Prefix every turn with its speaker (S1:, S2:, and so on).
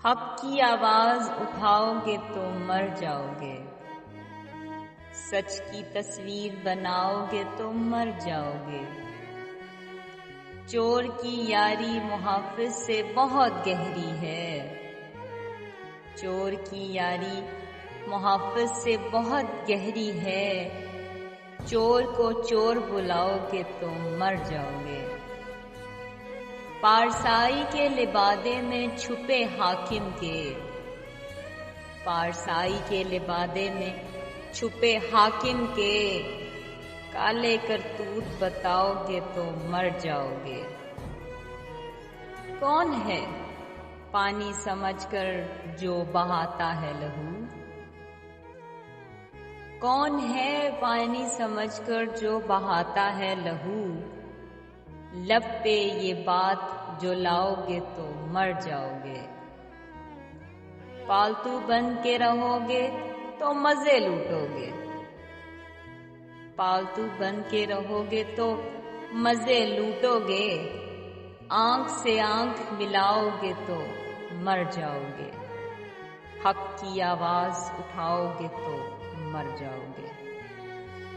S1: حق کی آواز اٹھاؤ گے تو مر جاؤ گے، سچ کی تصویر بناؤ گے تو مر جاؤ گے۔ چور کی یاری محافظ سے بہت گہری ہے، چور کی یاری محافظ سے بہت گہری ہے، چور کو چور بلاؤ گے تو مر جاؤ گے۔ پارسائی کے لبادے میں چھپے حاکم کے، پارسائی کے لبادے میں چھپے حاکم کے، کالے کرتوت بتاؤ گے تو مر جاؤ گے۔ کون ہے پانی سمجھ کر جو بہاتا ہے لہو؟ کون ہے پانی سمجھ کر جو بہاتا ہے لہو؟ لب پہ یہ بات جو لاؤ گے تو مر جاؤ گے۔ پالتو بن کے رہو گے تو مزے لوٹو گے، پالتو بن کے رہو گے تو مزے لوٹو گے، آنکھ سے آنکھ ملاؤ گے تو مر جاؤ گے۔ حق کی آواز اٹھاؤ گے تو مر جاؤ گے۔